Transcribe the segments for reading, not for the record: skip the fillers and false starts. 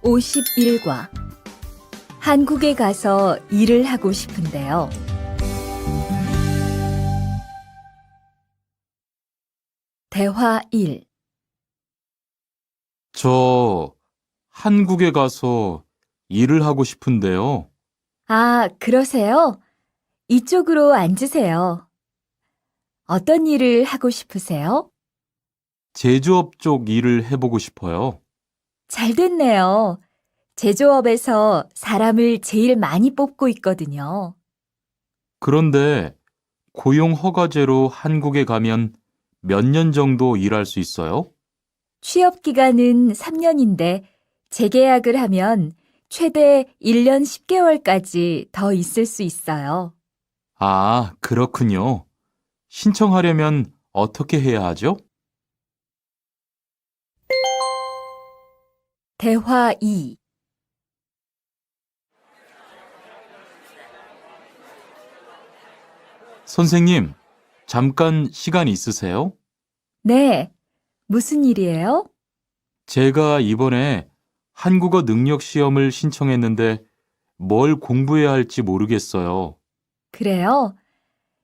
51과 한국에 가서 일을 하고 싶은데요. 대화 1. 저 한국에 가서 일을 하고 싶은데요. 아, 그러세요? 이쪽으로 앉으세요. 어떤 일을 하고 싶으세요? 제조업 쪽 일을 해보고 싶어요. 잘 됐네요. 제조업에서 사람을 제일 많이 뽑고 있거든요. 그런데 고용 허가제로 한국에 가면 몇 년 정도 일할 수 있어요? 취업 기간은 3년인데 재계약을 하면 최대 1년 10개월까지 더 있을 수 있어요. 아, 그렇군요. 신청하려면 어떻게 해야 하죠? 대화 2. 선생님, 잠깐 시간 있으세요? 네, 무슨 일이에요? 제가 이번에 한국어 능력 시험을 신청했는데 뭘 공부해야 할지 모르겠어요. 그래요?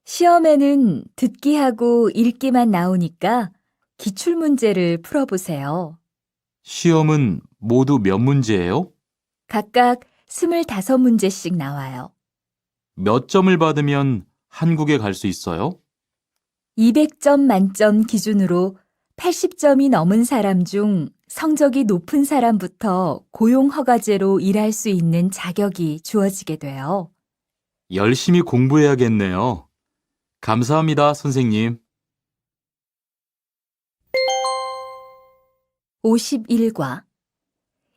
시험에는 듣기하고 읽기만 나오니까 기출문제를 풀어보세요. 시험은 모두 몇 문제예요? 각각 25문제씩 나와요. 몇 점을 받으면 한국에 갈 수 있어요? 200점 만점 기준으로 80점이 넘은 사람 중 성적이 높은 사람부터 고용허가제로 일할 수 있는 자격이 주어지게 돼요. 열심히 공부해야겠네요. 감사합니다, 선생님. 51과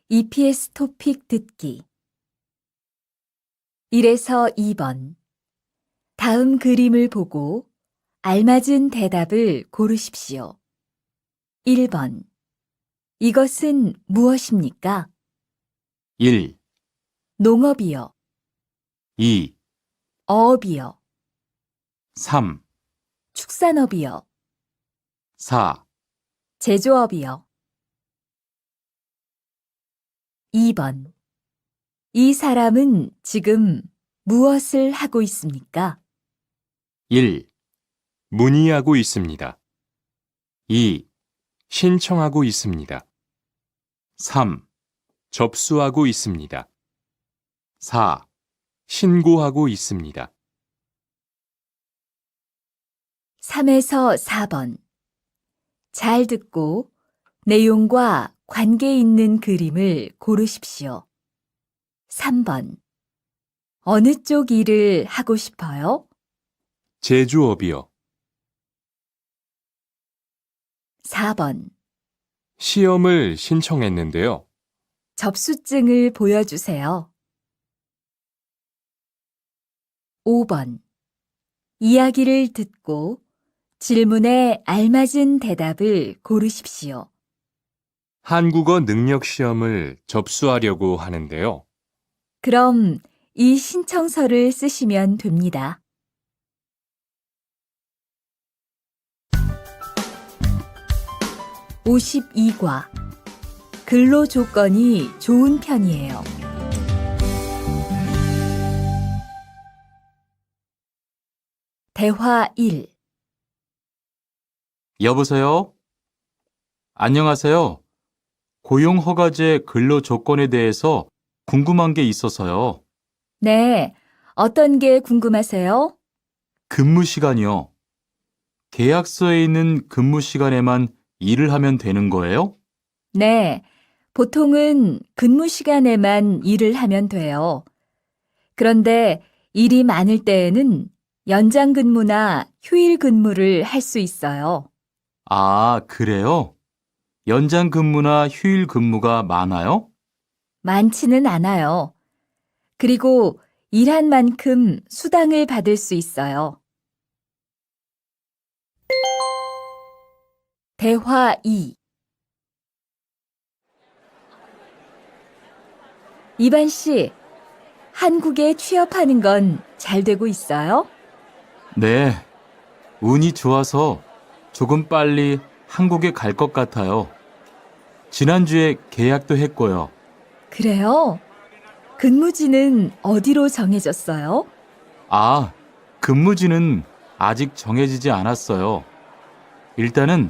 EPS 토픽 듣기 1에서 2번 다음 그림을 보고 알맞은 대답을 고르십시오. 1번 이것은 무엇입니까? 1, 농업이요. 2, 어업이요. 3, 축산업이요. 4, 제조업이요. 2번 이 사람은 지금 무엇을 하고 있습니까? 1, 문의하고 있습니다. 2, 신청하고 있습니다. 3, 접수하고 있습니다. 4, 신고하고 있습니다. 3에서 4번 잘 듣고 내용과 관계 있는 그림을 고르십시오. 3번 어느 쪽 일을 하고 싶어요? 제조업이요. 4번 시험을 신청했는데요. 접수증을 보여주세요. 5번 이야기를 듣고 질문에 알맞은 대답을 고르십시오. 한국어 능력 시험을 접수하려고 하는데요. 그럼 이 신청서를 쓰시면 됩니다. 52과 근로 조건이 좋은 편이에요. 대화 1. 여보세요? 안녕하세요. 고용 허가제 근로 조건에 대해서 궁금한 게 있어서요. 네, 어떤 게 궁금하세요? 근무 시간이요. 계약서에 있는 근무 시간에만 일을 하면 되는 거예요? 네, 보통은 근무 시간에만 일을 하면 돼요. 그런데 일이 많을 때에는 연장 근무나 휴일 근무를 할 수 있어요. 아, 그래요? 연장 근무나 휴일 근무가 많아요? 많지는 않아요. 그리고 일한 만큼 수당을 받을 수 있어요. 대화 2. 이반 씨, 한국에 취업하는 건 잘 되고 있어요? 네, 운이 좋아서 조금 빨리 한국에 갈 것 같아요. 지난주에 계약도 했고요. 그래요? 근무지는 어디로 정해졌어요? 아, 근무지는 아직 정해지지 않았어요. 일단은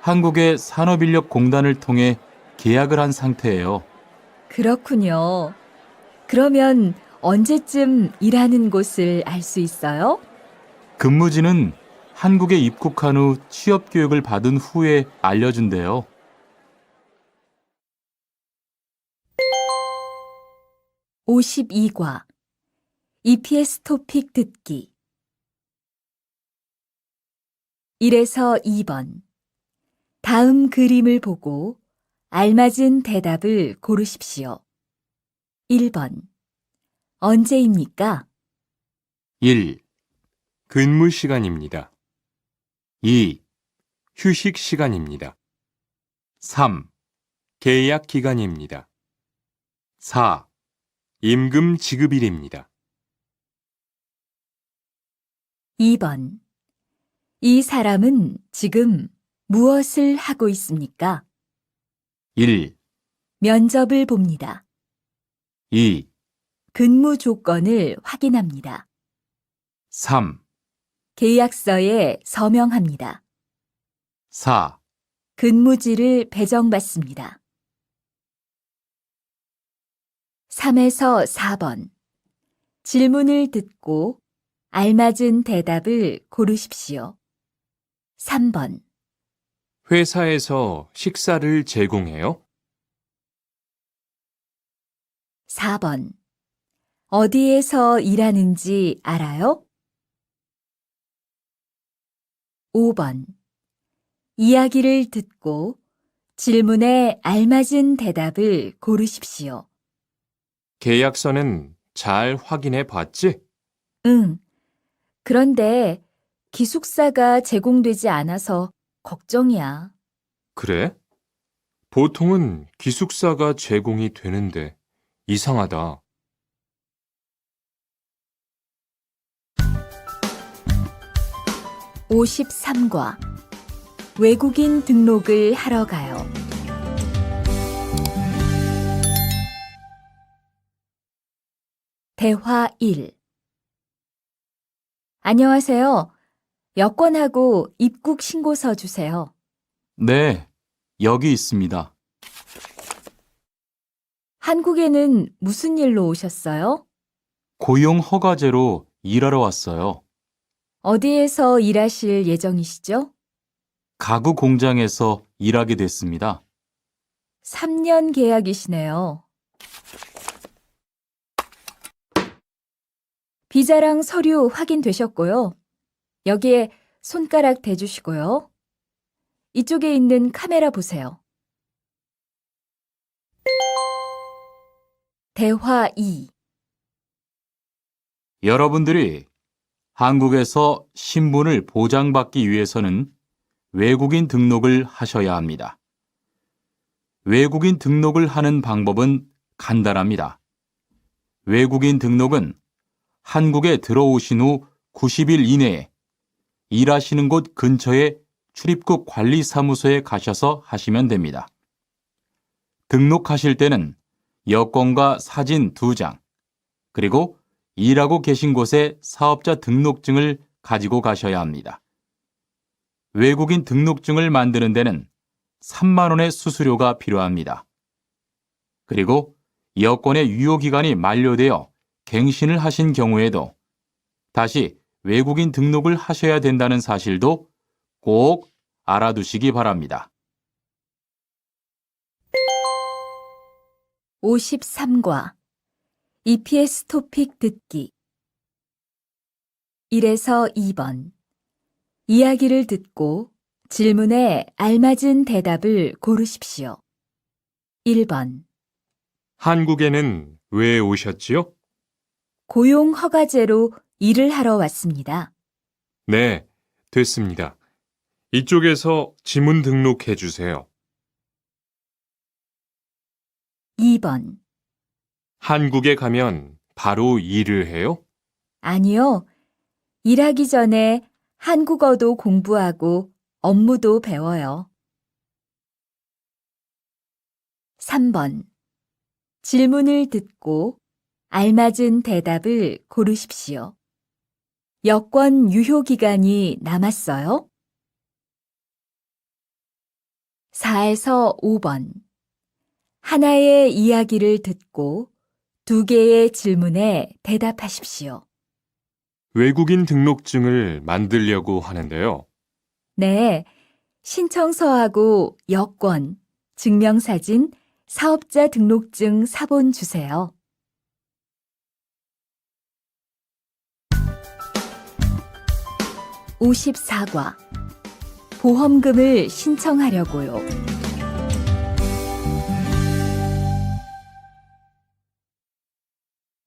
한국의 산업인력공단을 통해 계약을 한 상태예요. 그렇군요. 그러면 언제쯤 일하는 곳을 알 수 있어요? 근무지는 한국에 입국한 후 취업 교육을 받은 후에 알려준대요. 52과 EPS 토픽 듣기 1에서 2번 다음 그림을 보고 알맞은 대답을 고르십시오. 1번 언제입니까? 1, 근무 시간입니다. 2, 휴식 시간입니다. 3, 계약 기간입니다. 4, 임금 지급일입니다. 2번 이 사람은 지금 무엇을 하고 있습니까? 1, 면접을 봅니다. 2, 근무 조건을 확인합니다. 3, 계약서에 서명합니다. 4, 근무지를 배정받습니다. 3에서 4번 질문을 듣고 알맞은 대답을 고르십시오. 3번 회사에서 식사를 제공해요? 4번 어디에서 일하는지 알아요? 5번 이야기를 듣고 질문에 알맞은 대답을 고르십시오. 계약서는 잘 확인해 봤지? 응. 그런데 기숙사가 제공되지 않아서 걱정이야. 그래? 보통은 기숙사가 제공이 되는데 이상하다. 53과 외국인 등록을 하러 가요. 대화 1 안녕하세요. 여권하고 입국 신고서 주세요. 네, 여기 있습니다. 한국에는 무슨 일로 오셨어요? 고용 허가제로 일하러 왔어요. 어디에서 일하실 예정이시죠? 가구 공장에서 일하게 됐습니다. 3년 계약이시네요. 비자랑 서류 확인되셨고요. 여기에 손가락 대주시고요. 이쪽에 있는 카메라 보세요. 대화 2 여러분들이 한국에서 신분을 보장받기 위해서는 외국인 등록을 하셔야 합니다. 외국인 등록을 하는 방법은 간단합니다. 외국인 등록은 한국에 들어오신 후 90일 이내에 일하시는 곳 근처의 출입국 관리사무소에 가셔서 하시면 됩니다. 등록하실 때는 여권과 사진 2장, 그리고 일하고 계신 곳의 사업자 등록증을 가지고 가셔야 합니다. 외국인 등록증을 만드는 데는 3만 원의 수수료가 필요합니다. 그리고 여권의 유효기간이 만료되어 갱신을 하신 경우에도 다시 외국인 등록을 하셔야 된다는 사실도 꼭 알아두시기 바랍니다. 53과 EPS 토픽 듣기 1에서 2번 이야기를 듣고 질문에 알맞은 대답을 고르십시오. 1번 한국에는 왜 오셨지요? 고용 허가제로 일을 하러 왔습니다. 네, 됐습니다. 이쪽에서 지문 등록해 주세요. 2번 한국에 가면 바로 일을 해요? 아니요. 일하기 전에 한국어도 공부하고 업무도 배워요. 3번 질문을 듣고 알맞은 대답을 고르십시오. 여권 유효 기간이 남았어요? 4에서 5번. 하나의 이야기를 듣고 2개의 질문에 대답하십시오. 외국인 등록증을 만들려고 하는데요. 네, 신청서하고 여권, 증명사진, 사업자 등록증 사본 주세요. 54과 보험금을 신청하려고요.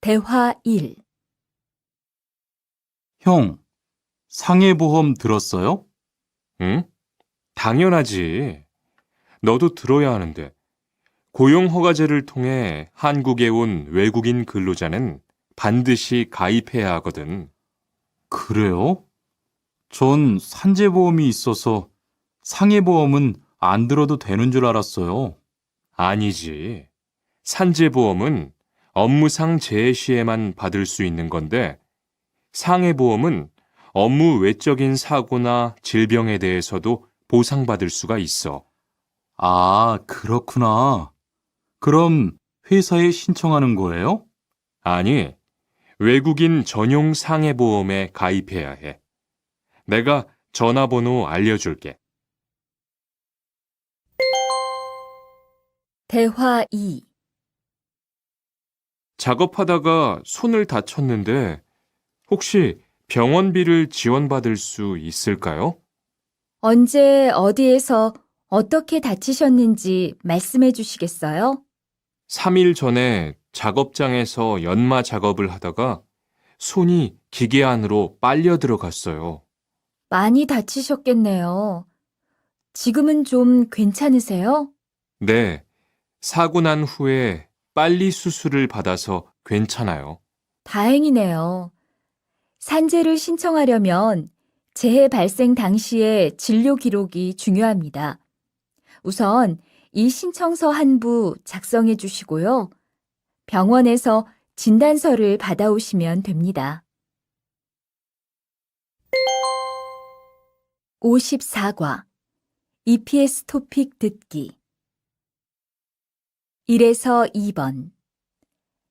대화 1. 형, 상해보험 들었어요? 응? 당연하지. 너도 들어야 하는데. 고용허가제를 통해 한국에 온 외국인 근로자는 반드시 가입해야 하거든. 그래요? 전 산재보험이 있어서 상해보험은 안 들어도 되는 줄 알았어요. 아니지. 산재보험은 업무상 재해 시에만 받을 수 있는 건데, 상해보험은 업무 외적인 사고나 질병에 대해서도 보상받을 수가 있어. 아, 그렇구나. 그럼 회사에 신청하는 거예요? 아니, 외국인 전용 상해보험에 가입해야 해. 내가 전화번호 알려줄게. 대화 2. 작업하다가 손을 다쳤는데 혹시 병원비를 지원받을 수 있을까요? 언제 어디에서 어떻게 다치셨는지 말씀해 주시겠어요? 3일 전에 작업장에서 연마 작업을 하다가 손이 기계 안으로 빨려 들어갔어요. 많이 다치셨겠네요. 지금은 좀 괜찮으세요? 네, 사고 난 후에 빨리 수술을 받아서 괜찮아요. 다행이네요. 산재를 신청하려면 재해 발생 당시의 진료 기록이 중요합니다. 우선 이 신청서 한 부 작성해 주시고요. 병원에서 진단서를 받아오시면 됩니다. 54과 EPS 토픽 듣기 1에서 2번.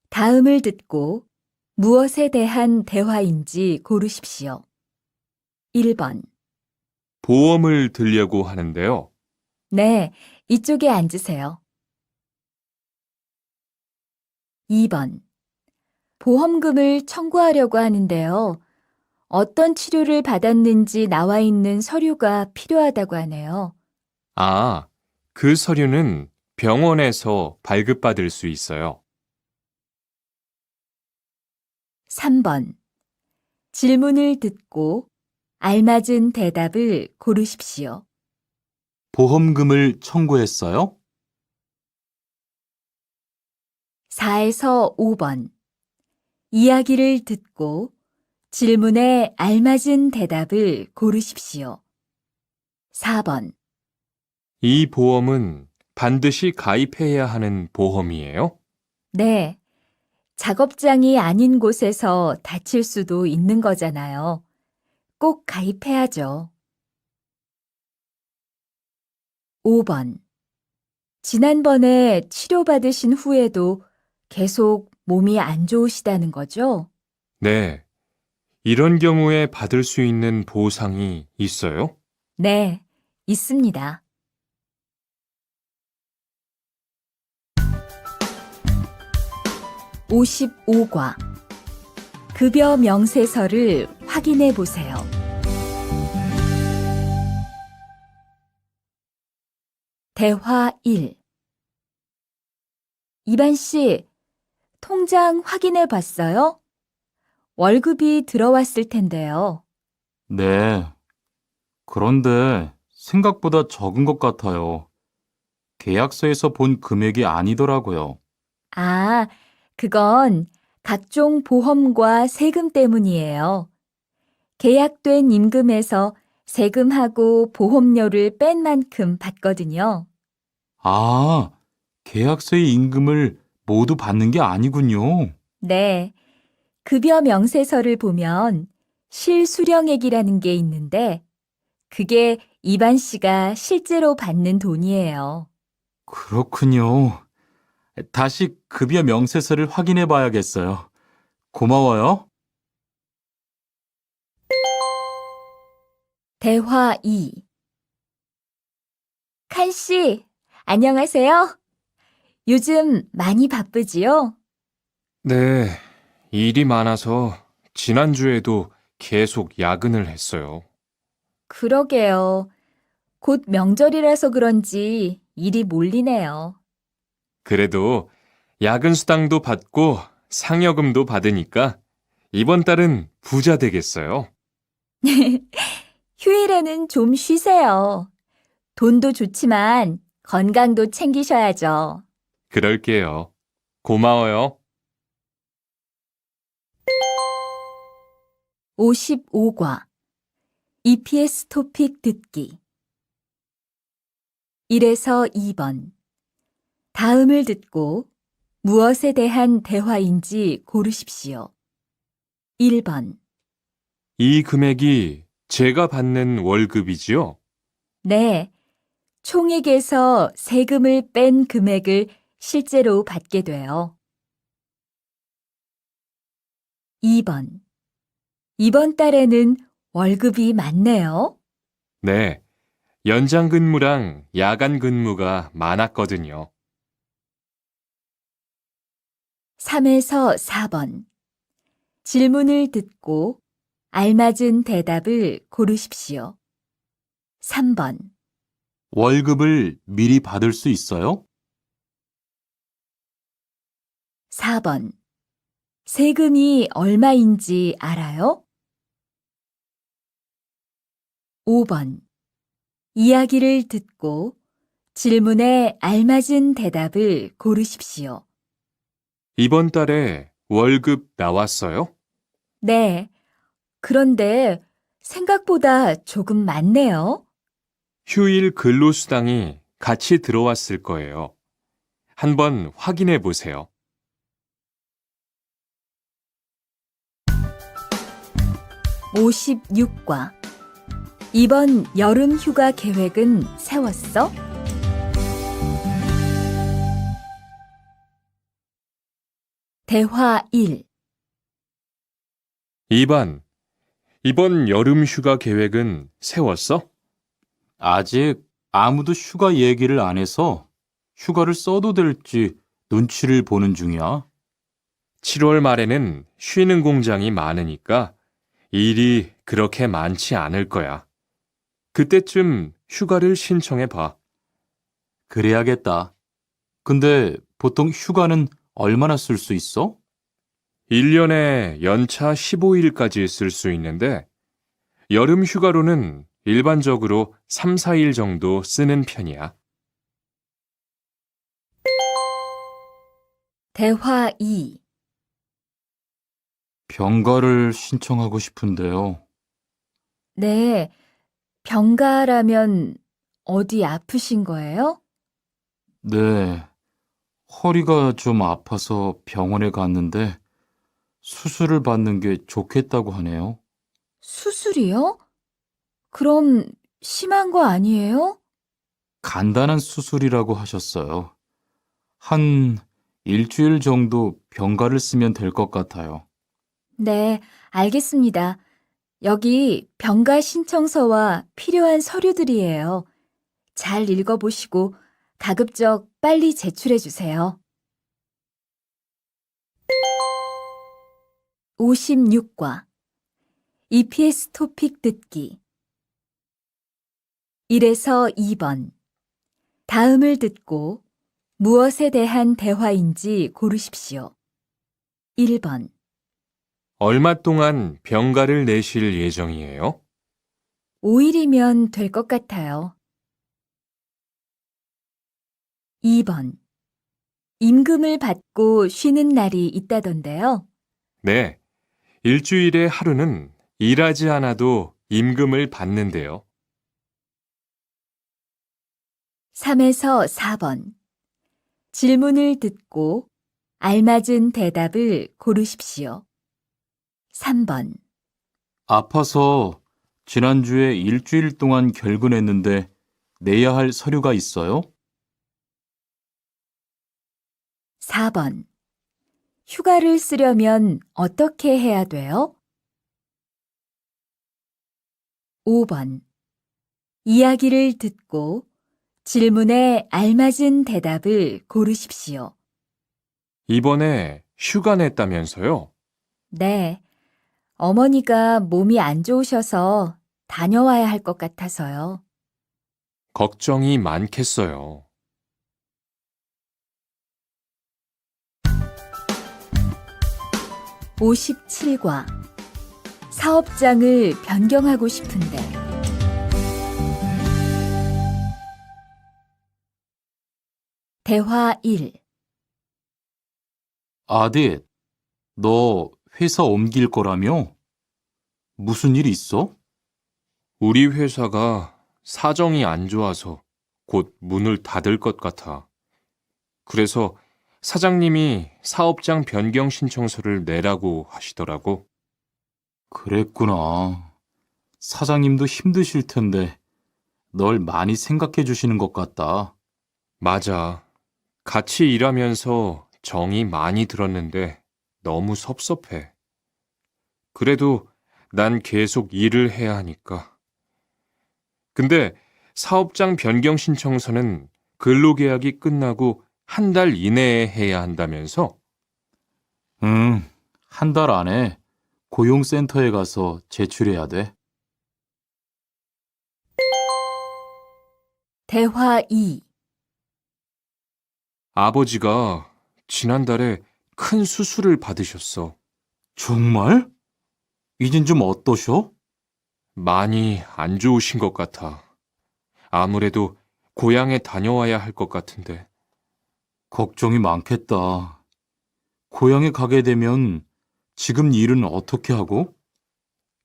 다음을 듣고 무엇에 대한 대화인지 고르십시오. 1번. 보험을 들려고 하는데요. 네, 이쪽에 앉으세요. 2번. 보험금을 청구하려고 하는데요. 어떤 치료를 받았는지 나와 있는 서류가 필요하다고 하네요. 아, 그 서류는 병원에서 발급받을 수 있어요. 3번. 질문을 듣고 알맞은 대답을 고르십시오. 보험금을 청구했어요? 4에서 5번. 이야기를 듣고 질문에 알맞은 대답을 고르십시오. 4번. 이 보험은 반드시 가입해야 하는 보험이에요? 네. 작업장이 아닌 곳에서 다칠 수도 있는 거잖아요. 꼭 가입해야죠. 5번. 지난번에 치료받으신 후에도 계속 몸이 안 좋으시다는 거죠? 네. 이런 경우에 받을 수 있는 보상이 있어요? 네, 있습니다. 55과 급여 명세서를 확인해 보세요. 대화 1. 이반 씨, 통장 확인해 봤어요? 월급이 들어왔을 텐데요. 네. 그런데 생각보다 적은 것 같아요. 계약서에서 본 금액이 아니더라고요. 아, 그건 각종 보험과 세금 때문이에요. 계약된 임금에서 세금하고 보험료를 뺀 만큼 받거든요. 아, 계약서의 임금을 모두 받는 게 아니군요. 네. 급여 명세서를 보면 실수령액이라는 게 있는데 그게 이반 씨가 실제로 받는 돈이에요. 그렇군요. 다시 급여 명세서를 확인해 봐야겠어요. 고마워요. 대화 2. 칸 씨, 안녕하세요. 요즘 많이 바쁘지요? 네, 일이 많아서 지난주에도 계속 야근을 했어요. 그러게요. 곧 명절이라서 그런지 일이 몰리네요. 그래도 야근 수당도 받고 상여금도 받으니까 이번 달은 부자 되겠어요. 휴일에는 좀 쉬세요. 돈도 좋지만 건강도 챙기셔야죠. 그럴게요. 고마워요. 55과 EPS 토픽 듣기 1에서 2번 다음을 듣고 무엇에 대한 대화인지 고르십시오. 1번 이 금액이 제가 받는 월급이지요? 네, 총액에서 세금을 뺀 금액을 실제로 받게 돼요. 2번 이번 달에는 월급이 많네요. 네, 연장 근무랑 야간 근무가 많았거든요. 3에서 4번 질문을 듣고 알맞은 대답을 고르십시오. 3번 월급을 미리 받을 수 있어요? 4번 세금이 얼마인지 알아요? 5번 이야기를 듣고 질문에 알맞은 대답을 고르십시오. 이번 달에 월급 나왔어요? 네, 그런데 생각보다 조금 많네요. 휴일 근로수당이 같이 들어왔을 거예요. 한번 확인해 보세요. 56과 이번 여름 휴가 계획은 세웠어? 대화 1. 2번, 이번 여름 휴가 계획은 세웠어? 아직 아무도 휴가 얘기를 안 해서 휴가를 써도 될지 눈치를 보는 중이야. 7월 말에는 쉬는 공장이 많으니까 일이 그렇게 많지 않을 거야. 그때쯤 휴가를 신청해 봐. 그래야겠다. 근데 보통 휴가는 얼마나 쓸 수 있어? 1년에 연차 15일까지 쓸 수 있는데 여름 휴가로는 일반적으로 3, 4일 정도 쓰는 편이야. 대화 2. 병가를 신청하고 싶은데요. 네, 병가라면 어디 아프신 거예요? 네, 허리가 좀 아파서 병원에 갔는데 수술을 받는 게 좋겠다고 하네요. 수술이요? 그럼 심한 거 아니에요? 간단한 수술이라고 하셨어요. 한 일주일 정도 병가를 쓰면 될 것 같아요. 네, 알겠습니다. 여기 병가 신청서와 필요한 서류들이에요. 잘 읽어보시고 가급적 빨리 제출해 주세요. 56과 EPS 토픽 듣기 1에서 2번 다음을 듣고 무엇에 대한 대화인지 고르십시오. 1번 얼마 동안 병가를 내실 예정이에요? 5일이면 될 것 같아요. 2번 임금을 받고 쉬는 날이 있다던데요. 네, 일주일에 하루는 일하지 않아도 임금을 받는데요. 3에서 4번 질문을 듣고 알맞은 대답을 고르십시오. 3번. 아파서 지난주에 일주일 동안 결근했는데 내야 할 서류가 있어요? 4번. 휴가를 쓰려면 어떻게 해야 돼요? 5번. 이야기를 듣고 질문에 알맞은 대답을 고르십시오. 이번에 휴가 냈다면서요? 네. 어머니가 몸이 안 좋으셔서 다녀와야 할 것 같아서요. 걱정이 많겠어요. 57과 사업장을 변경하고 싶은데 대화 1. 아딧, 너 회사 옮길 거라며? 무슨 일 있어? 우리 회사가 사정이 안 좋아서 곧 문을 닫을 것 같아. 그래서 사장님이 사업장 변경 신청서를 내라고 하시더라고. 그랬구나. 사장님도 힘드실 텐데 널 많이 생각해 주시는 것 같다. 맞아. 같이 일하면서 정이 많이 들었는데 너무 섭섭해. 그래도 난 계속 일을 해야 하니까. 근데 사업장 변경 신청서는 근로계약이 끝나고 한 달 이내에 해야 한다면서? 응, 한 달 안에 고용센터에 가서 제출해야 돼. 대화 2. 아버지가 지난달에 큰 수술을 받으셨어. 정말? 이젠 좀 어떠셔? 많이 안 좋으신 것 같아. 아무래도 고향에 다녀와야 할 것 같은데. 걱정이 많겠다. 고향에 가게 되면 지금 일은 어떻게 하고?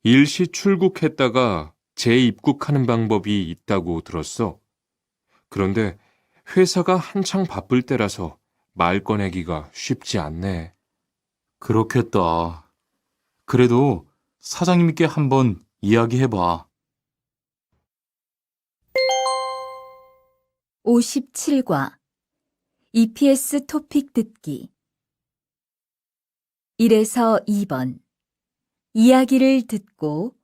일시 출국했다가 재입국하는 방법이 있다고 들었어. 그런데 회사가 한창 바쁠 때라서 말 꺼내기가 쉽지 않네. 그렇겠다. 그래도 사장님께 한번 이야기해봐. 57과 EPS 토픽 듣기 1에서 2번. 이야기를 듣고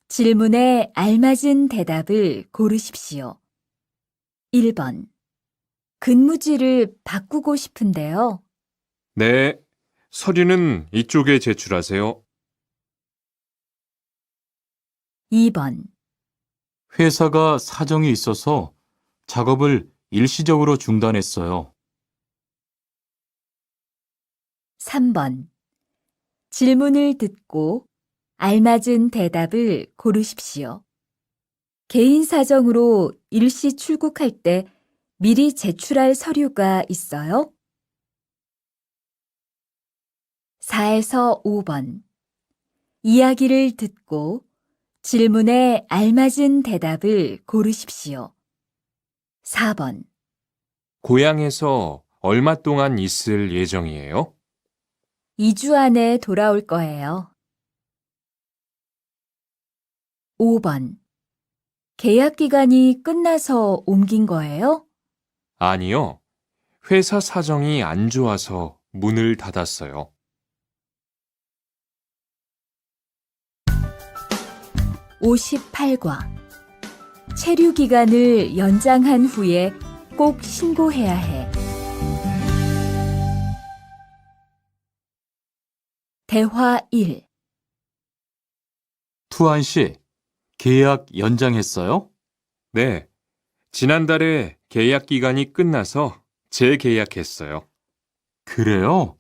질문에 알맞은 대답을 고르십시오. 1번. 근무지를 바꾸고 싶은데요. 네, 서류는 이쪽에 제출하세요. 2번. 회사가 사정이 있어서 작업을 일시적으로 중단했어요. 3번. 질문을 듣고 알맞은 대답을 고르십시오. 개인 사정으로 일시 출국할 때 미리 제출할 서류가 있어요? 4에서 5번. 이야기를 듣고 질문에 알맞은 대답을 고르십시오. 4번. 고향에서 얼마 동안 있을 예정이에요? 2주 안에 돌아올 거예요. 5번. 계약 기간이 끝나서 옮긴 거예요? 아니요. 회사 사정이 안 좋아서 문을 닫았어요. 58과 체류 기간을 연장한 후에 꼭 신고해야 해. 대화 1. 투안 씨, 계약 연장했어요? 네. 지난달에 계약 기간이 끝나서 재계약했어요. 그래요?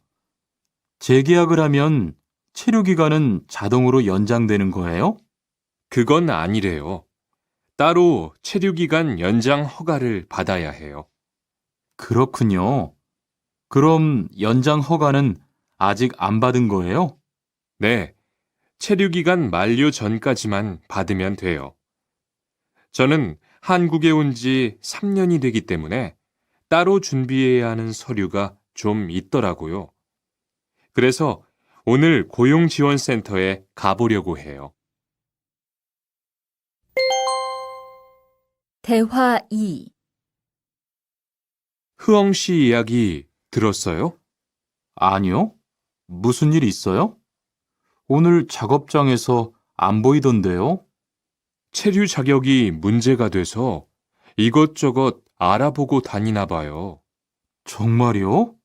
재계약을 하면 체류 기간은 자동으로 연장되는 거예요? 그건 아니래요. 따로 체류기간 연장 허가를 받아야 해요. 그렇군요. 그럼 연장 허가는 아직 안 받은 거예요? 네. 체류기간 만료 전까지만 받으면 돼요. 저는 한국에 온 지 3년이 되기 때문에 따로 준비해야 하는 서류가 좀 있더라고요. 그래서 오늘 고용지원센터에 가보려고 해요. 대화 2. 흐엉 씨 이야기 들었어요? 아니요. 무슨 일 있어요? 오늘 작업장에서 안 보이던데요? 체류 자격이 문제가 돼서 이것저것 알아보고 다니나 봐요. 정말요?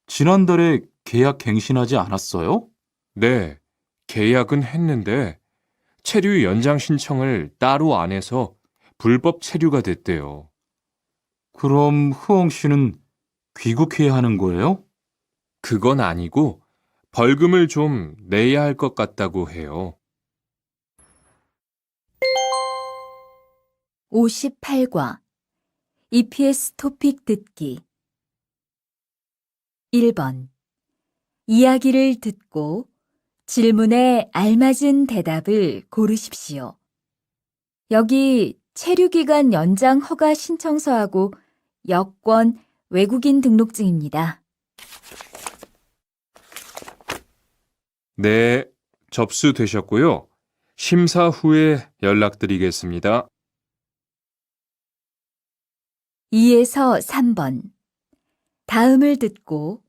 지난달에 계약 갱신하지 않았어요? 네, 계약은 했는데 체류 연장 신청을 따로 안 해서 불법 체류가 됐대요. 그럼 흐엉 씨는 귀국해야 하는 거예요? 그건 아니고 벌금을 좀 내야 할 것 같다고 해요. 58과 EPS 토픽 듣기 1번 이야기를 듣고 질문에 알맞은 대답을 고르십시오. 여기 체류기간 연장 허가 신청서하고 여권, 외국인 등록증입니다. 네, 접수되셨고요. 심사 후에 연락드리겠습니다. 2에서 3번. 다음을 듣고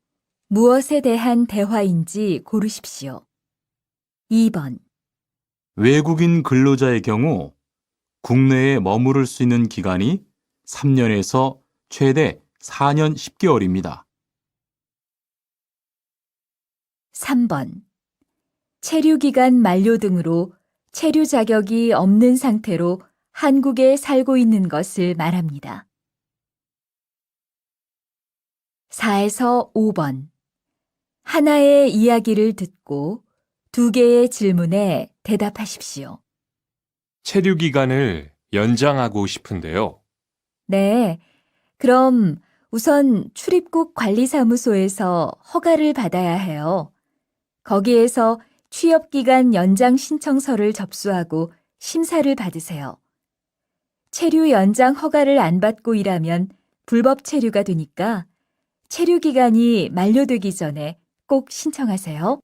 무엇에 대한 대화인지 고르십시오. 2번. 외국인 근로자의 경우 국내에 머무를 수 있는 기간이 3년에서 최대 4년 10개월입니다. 3번. 체류기간 만료 등으로 체류 자격이 없는 상태로 한국에 살고 있는 것을 말합니다. 4에서 5번. 하나의 이야기를 듣고 2개의 질문에 대답하십시오. 체류 기간을 연장하고 싶은데요. 네. 그럼 우선 출입국 관리사무소에서 허가를 받아야 해요. 거기에서 취업기간 연장 신청서를 접수하고 심사를 받으세요. 체류 연장 허가를 안 받고 일하면 불법 체류가 되니까 체류 기간이 만료되기 전에 꼭 신청하세요.